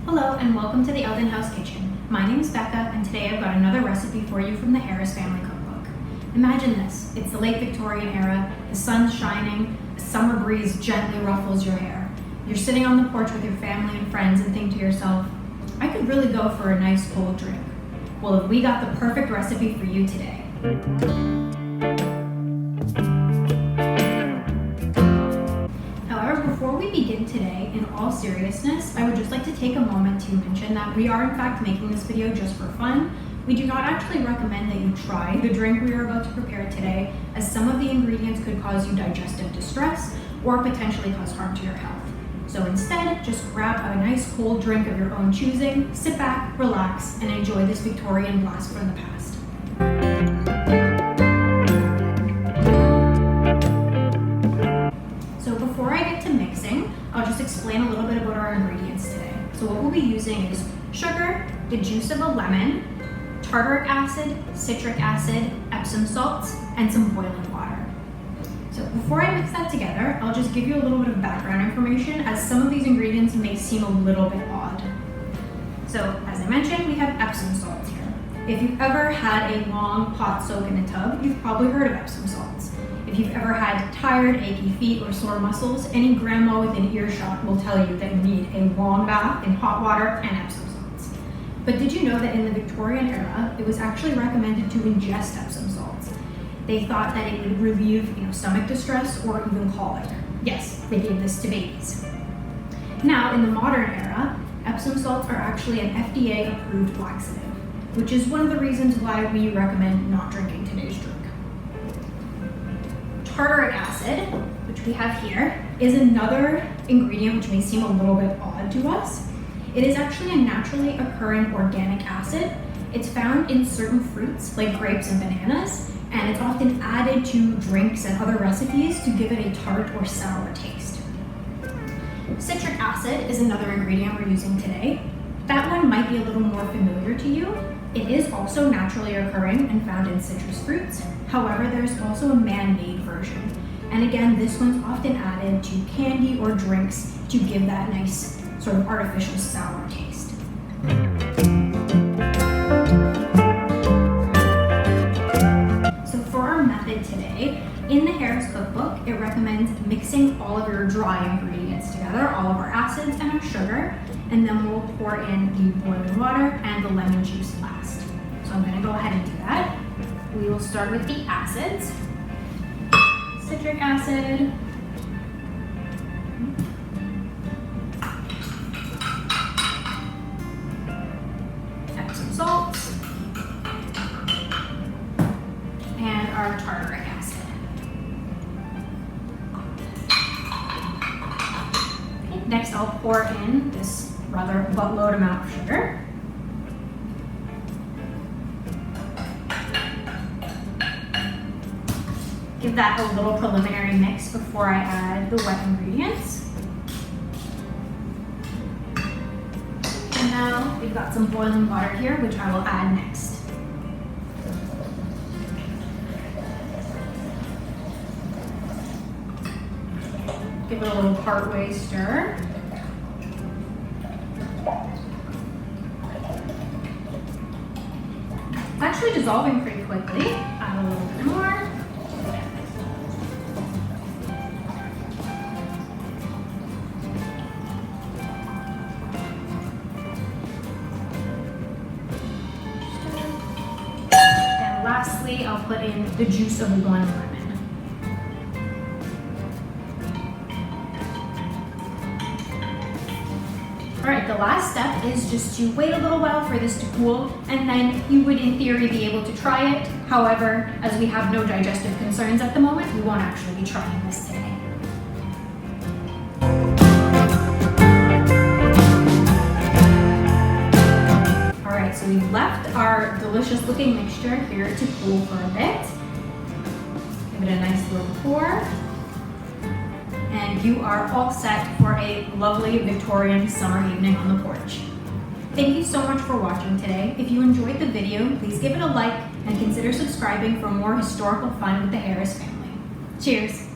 Hello and welcome to the Eldon House Kitchen. My name is Becca and today I've got another recipe for you from the Harris family cookbook. Imagine this, it's the late Victorian era, the sun's shining, a summer breeze gently ruffles your hair. You're sitting on the porch with your family and friends and think to yourself, I could really go for a nice cold drink. Well, have we got the perfect recipe for you today. Before we begin today, in all seriousness, I would just like to take a moment to mention that we are in fact making this video just for fun. We do not actually recommend that you try the drink we are about to prepare today, as some of the ingredients could cause you digestive distress or potentially cause harm to your health. So instead, just grab a nice cold drink of your own choosing, sit back, relax, and enjoy this Victorian blast from the past. Before I get to mixing, I'll just explain a little bit about our ingredients today. So what we'll be using is sugar, the juice of a lemon, tartaric acid, citric acid, Epsom salts, and some boiling water. So before I mix that together, I'll just give you a little bit of background information as some of these ingredients may seem a little bit odd. So as I mentioned, we have Epsom salts here. If you've ever had a long pot soak in a tub, you've probably heard of Epsom salts. If you've ever had tired, achy feet or sore muscles, any grandma within earshot will tell you that you need a long bath in hot water and Epsom salts. But did you know that in the Victorian era, it was actually recommended to ingest Epsom salts? They thought that it would relieve stomach distress or even colic. Yes, they gave this to babies. Now, in the modern era, Epsom salts are actually an FDA-approved laxative, which is one of the reasons why we recommend not drinking today's drink. Tartaric acid, which we have here, is another ingredient which may seem a little bit odd to us. It is actually a naturally occurring organic acid. It's found in certain fruits like grapes and bananas, and it's often added to drinks and other recipes to give it a tart or sour taste. Citric acid is another ingredient we're using today. That one might be a little more familiar to you. It is also naturally occurring and found in citrus fruits. However, there's also a man-made version. And again, this one's often added to candy or drinks to give that nice sort of artificial sour taste. So for our method today, in the Harris cookbook, it recommends mixing all of your dry ingredients together, all of our acids and our sugar, and then we'll pour in the boiling water and the lemon juice last. So I'm going to go ahead and do that. We will start with the acids. Citric acid, Epsom salts, and our tartaric acid. Okay, next I'll pour in this rather buttload amount of sugar. Give that a little preliminary mix before I add the wet ingredients. And now we've got some boiling water here, which I will add next. Give it a little part-way stir. It's actually dissolving pretty quickly. Add a little bit more. Lastly, I'll put in the juice of one lemon. All right, the last step is just to wait a little while for this to cool, and then you would in theory be able to try it. However, as we have no digestive concerns at the moment, we won't actually be trying this today. So we've left our delicious looking mixture here to cool for a bit. Give it a nice little pour. And you are all set for a lovely Victorian summer evening on the porch. Thank you so much for watching today. If you enjoyed the video, please give it a like and consider subscribing for more historical fun with the Harris family. Cheers!